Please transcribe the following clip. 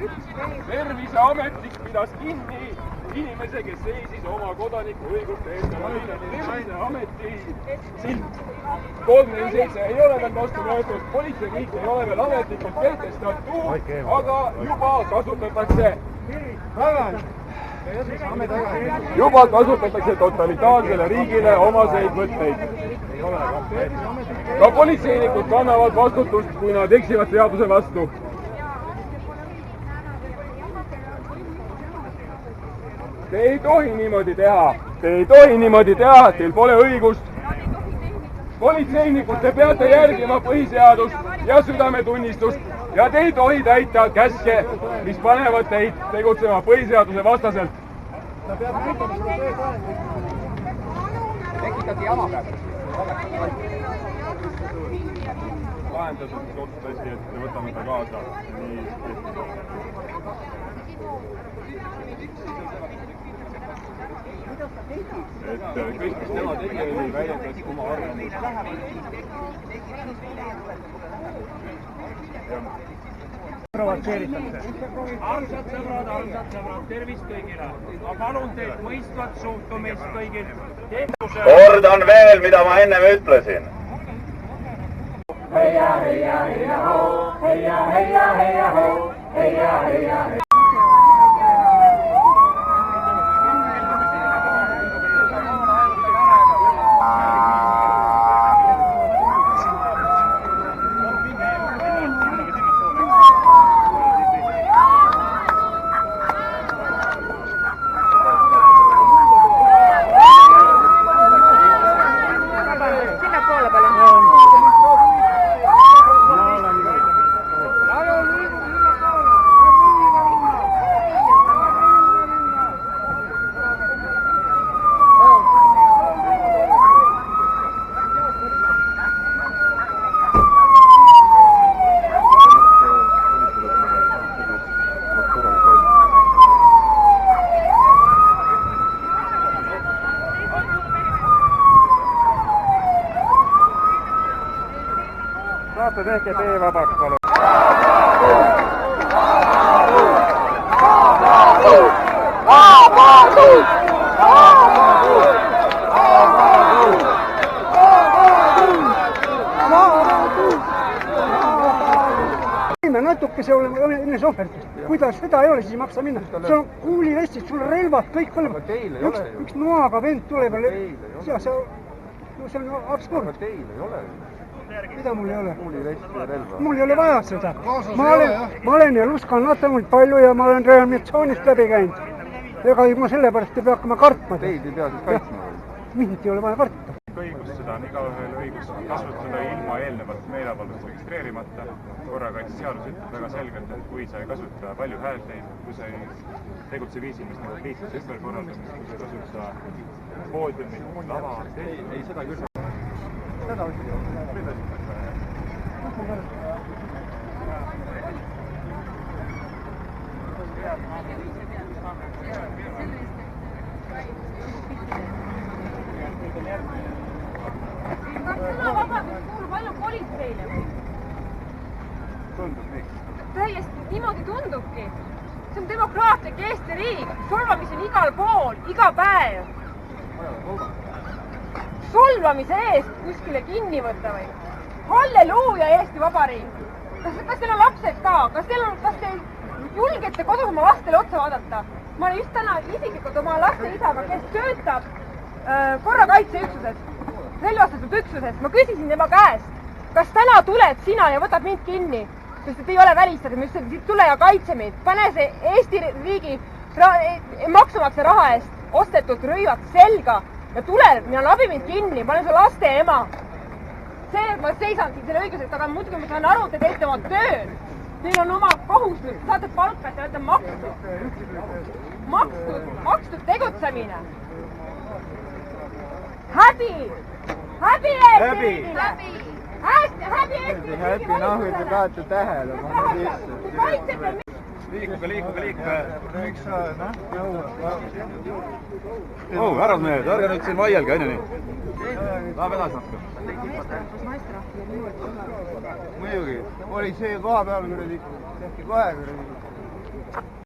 Terviseametnik pidas kinni inimese, kes seisis oma kodaniku õiguste eest. Terviseameti silt 347 ei ole veel vastu võetud, politseiriik ei ole veel ametlikult kehtestatud, aga juba kasutatakse totalitaarsele riigile omaseid võtteid. Ka politseinikud kannavad vastutust, kui nad eksivad seaduse vastu. Te ei tohi niimoodi teha. Teil pole õigust. Politseinikud, te peate järgima põhiseadust ja südametunnistust ja te ei tohi täita käske, mis panevad teid tegutsema põhiseaduse vastaselt. Tekitati jama peale. Lahendatud otsustati, et võtame ta kaasa. Et kõik, mis tema tegi, oli väljendas oma arvamust. Provotseeritakse. Armsad sõbrad, tervist kõigile. Ma palun teilt mõistvat suhtumist kõigil. Kordan veel, mida ma ennem ütlesin. Heia, heia, heia, ho, heia, heia, heia, ho, heia, heia, heia. Saate tehke tee vabaks, palun. Natukese oleme enne sohverdust. Kui ta seda ei ole, siis ei maksa minna. Sul on kuulivestid, sul relvad, kõik põleb. Üks noaga vend tuleb. See on absurd. Mida mul ei ole? Mul ei ole vaja seda. Ma olen elus kannatanud palju ja ma olen reanimatsioonist läbi käinud. Ega ma sellepärast ei pea hakkama kartma. Teid ei pea siis kaitsma? Mind ei ole vaja karta. Õigus seda on igaühel õigus kasutada ilma eelnevalt meeleavaldust registreerimata. Korrakaitseseadus ütleb väga selgelt, et kui sa ei kasuta palju häälteid, kui sa ei tegutse viisil, mis nagu liikluse ümberkorraldamist, kui sa ei kasuta poodiumit, lava, ei seda küll. Seda sõnavabadus kuulub ainult politseile või? Tundub nii. Täiesti niimoodi tundubki. See on demokraatlik Eesti riik. Solvamisi on igal pool, iga päev. Solvamise eest kuskile kinni võtta või? Halleluuja Eesti Vabariik! Kas teil on lapsed ka? Kas te julgete kodus oma lastele otsa vaadata? Ma olen just täna isiklikult oma laste isaga, kes töötab korrakaitseüksuses, relvastatud üksuses. Ma küsisin tema käest, kas täna tuled sina ja võtad mind kinni, sest et ei ole välistatud. Ma ütlesin, et tule ja kaitse mind. Pane see Eesti riigi maksumaksja raha eest ostetud rõivad selga ja tule, mina labi mind kinni, ma olen su laste ema. See, et ma seisan siin selle õigusest, aga muidugi ma saan aru, te teete oma tööd. Teil on oma kohustus, saate palka, te olete makstud tegutsemine. Häbi Eesti riigile! Häbi Eesti riigile! Häbi nahu, te tahate tähele. Liikuge. Miks sa, Härrasmehed, ärge nüüd siin vaielge, on ju nii? Läheb edasi natuke. Muidugi, oli see koha peal, tehti kohe. Aitäh!